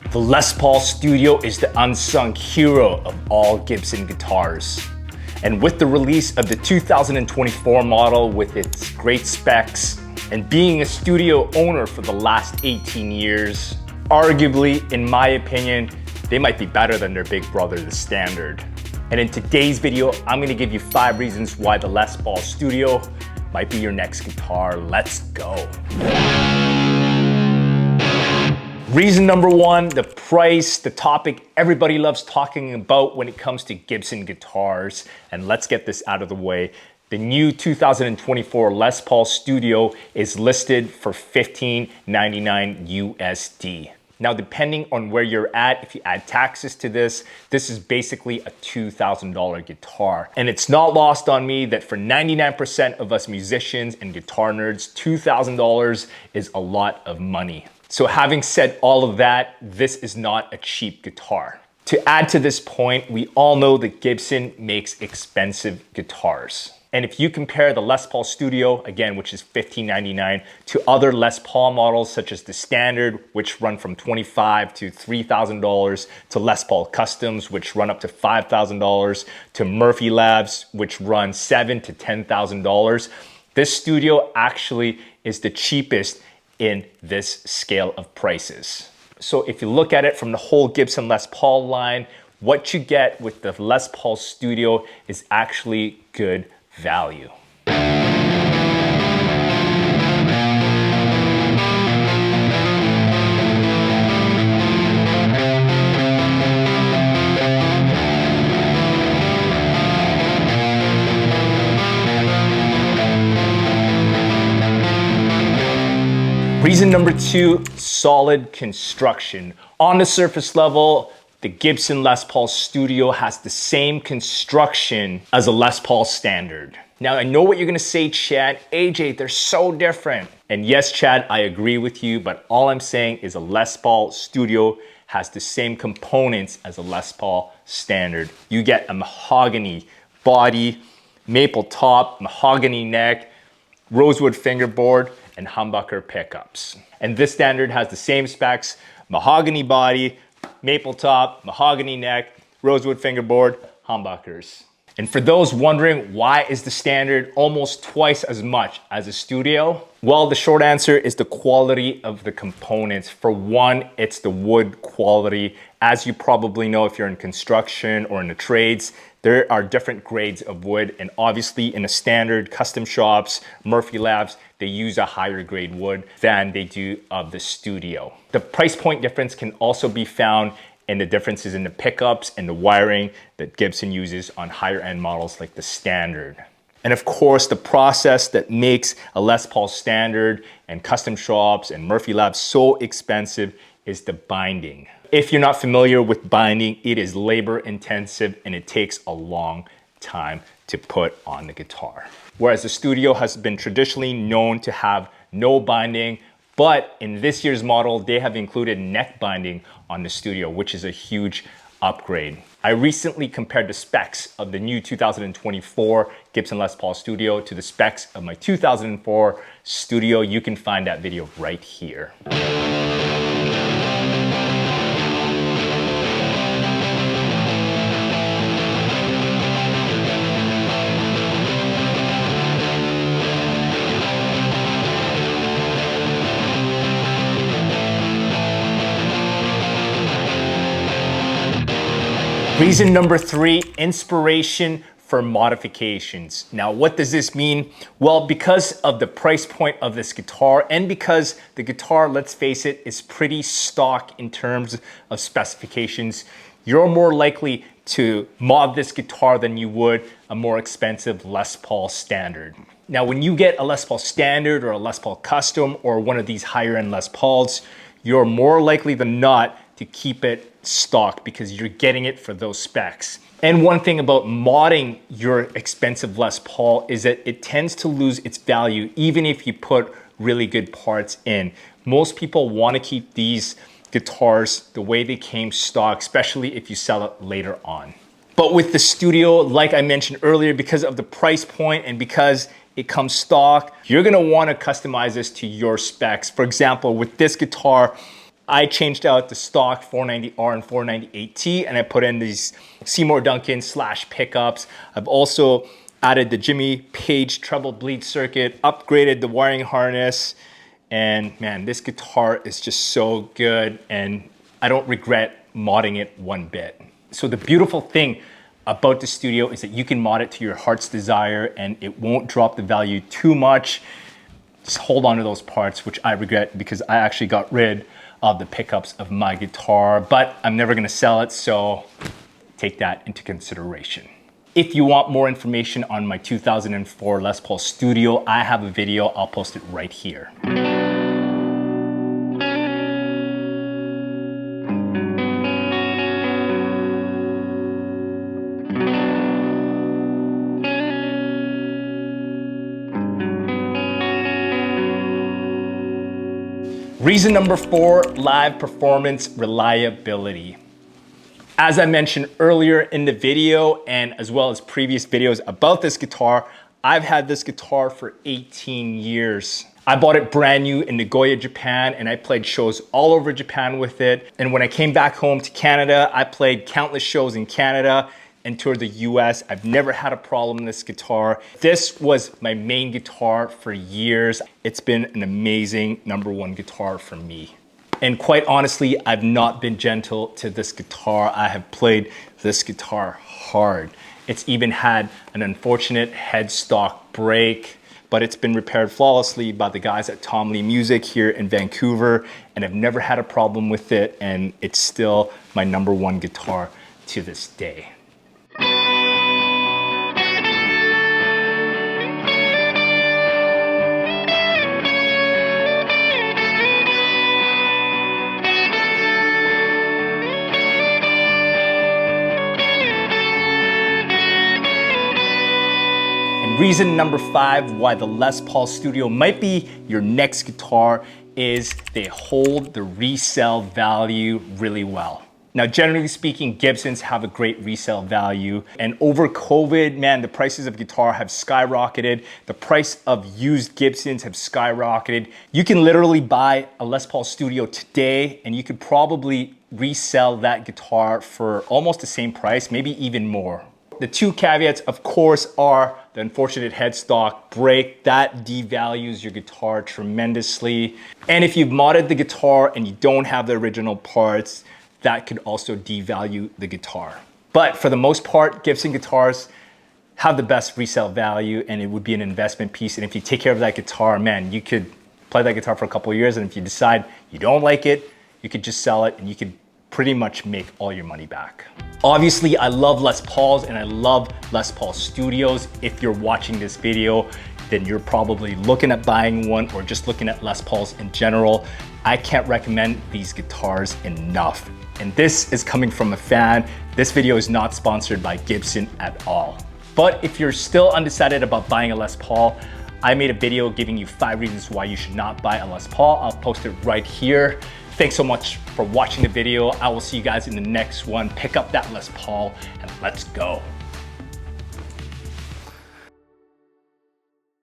The Les Paul Studio is the unsung hero of all Gibson guitars. And with the release of the 2024 model with its great specs and being a studio owner for the last 18 years, arguably, in my opinion, they might be better than their big brother, the Standard. And in today's video, I'm gonna give you 5 reasons why the Les Paul Studio might be your next guitar. Let's go. Reason number 1, the price, the topic everybody loves talking about when it comes to Gibson guitars. And let's get this out of the way. The new 2024 Les Paul Studio is listed for $1599 USD. Now, depending on where you're at, if you add taxes to this is basically a $2,000 guitar. And it's not lost on me that for 99% of us musicians and guitar nerds, $2,000 is a lot of money. So having said all of that, this is not a cheap guitar. To add to this point, we all know that Gibson makes expensive guitars. And if you compare the Les Paul Studio, again, which is $1599, to other Les Paul models such as the Standard, which run from $2,500 to $3,000, to Les Paul Customs, which run up to $5,000, to Murphy Labs, which run $7,000 to $10,000, this Studio actually is the cheapest in this scale of prices. So if you look at it from the whole Gibson Les Paul line, what you get with the Les Paul Studio is actually good value. Reason number 2, solid construction. On the surface level, the Gibson Les Paul Studio has the same construction as a Les Paul Standard. Now, I know what you're gonna say, Chad. AJ, they're so different. And yes, Chad, I agree with you, but all I'm saying is a Les Paul Studio has the same components as a Les Paul Standard. You get a mahogany body, maple top, mahogany neck, rosewood fingerboard, and humbucker pickups. And this Standard has the same specs, mahogany body, maple top, mahogany neck, rosewood fingerboard, humbuckers. And for those wondering, why is the Standard almost twice as much as a Studio? Well, the short answer is the quality of the components. For one, it's the wood quality. As you probably know, if you're in construction or in the trades, there are different grades of wood, and obviously in the Standard custom shops, Murphy Labs, they use a higher grade wood than they do of the Studio. The price point difference can also be found in the differences in the pickups and the wiring that Gibson uses on higher end models like the Standard. And of course, the process that makes a Les Paul Standard and custom shops and Murphy Labs so expensive is the binding. If you're not familiar with binding, it is labor intensive and it takes a long time to put on the guitar. Whereas the Studio has been traditionally known to have no binding, but in this year's model, they have included neck binding on the Studio, which is a huge upgrade. I recently compared the specs of the new 2024 Gibson Les Paul Studio to the specs of my 2004 Studio. You can find that video right here. Reason number 3, inspiration for modifications. Now, what does this mean? Well, because of the price point of this guitar and because the guitar, let's face it, is pretty stock in terms of specifications, you're more likely to mod this guitar than you would a more expensive Les Paul Standard. Now, when you get a Les Paul Standard or a Les Paul Custom or one of these higher end Les Pauls, you're more likely than not to keep it stock because you're getting it for those specs. And one thing about modding your expensive Les Paul is that it tends to lose its value even if you put really good parts in. Most people want to keep these guitars the way they came stock, especially if you sell it later on. But with the Studio, like I mentioned earlier, because of the price point and because it comes stock, you're gonna wanna customize this to your specs. For example, with this guitar, I changed out the stock 490R and 498T, and I put in these Seymour Duncan / pickups. I've also added the Jimmy Page treble bleed circuit, upgraded the wiring harness, and man, this guitar is just so good, and I don't regret modding it one bit. So the beautiful thing about the Studio is that you can mod it to your heart's desire, and it won't drop the value too much. Just hold on to those parts, which I regret because I actually got rid of the pickups of my guitar, but I'm never gonna sell it, so take that into consideration. If you want more information on my 2004 Les Paul Studio, I have a video, I'll post it right here. Reason number 4, live performance reliability. As I mentioned earlier in the video, and as well as previous videos about this guitar, I've had this guitar for 18 years. I bought it brand new in Nagoya, Japan, and I played shows all over Japan with it. And when I came back home to Canada, I played countless shows in Canada and toured the US. I've never had a problem with this guitar. This was my main guitar for years. It's been an amazing #1 guitar for me. And quite honestly, I've not been gentle to this guitar. I have played this guitar hard. It's even had an unfortunate headstock break, but it's been repaired flawlessly by the guys at Tom Lee Music here in Vancouver, and I've never had a problem with it, and it's still my #1 guitar to this day. Reason number 5 why the Les Paul Studio might be your next guitar is they hold the resale value really well. Now, generally speaking, Gibsons have a great resale value, and over COVID, man, the prices of guitar have skyrocketed. The price of used Gibsons have skyrocketed. You can literally buy a Les Paul Studio today, and you could probably resell that guitar for almost the same price, maybe even more. The 2 caveats, of course, are the unfortunate headstock break. That devalues your guitar tremendously. And if you've modded the guitar and you don't have the original parts, that could also devalue the guitar. But for the most part, Gibson guitars have the best resale value, and it would be an investment piece. And if you take care of that guitar, man, you could play that guitar for a couple of years, and if you decide you don't like it, you could just sell it and you could pretty much make all your money back. Obviously, I love Les Pauls and I love Les Paul Studios. If you're watching this video, then you're probably looking at buying one or just looking at Les Pauls in general. I can't recommend these guitars enough. And this is coming from a fan. This video is not sponsored by Gibson at all. But if you're still undecided about buying a Les Paul, I made a video giving you 5 reasons why you should not buy a Les Paul. I'll post it right here. Thanks so much for watching the video. I will see you guys in the next one. Pick up that Les Paul and let's go.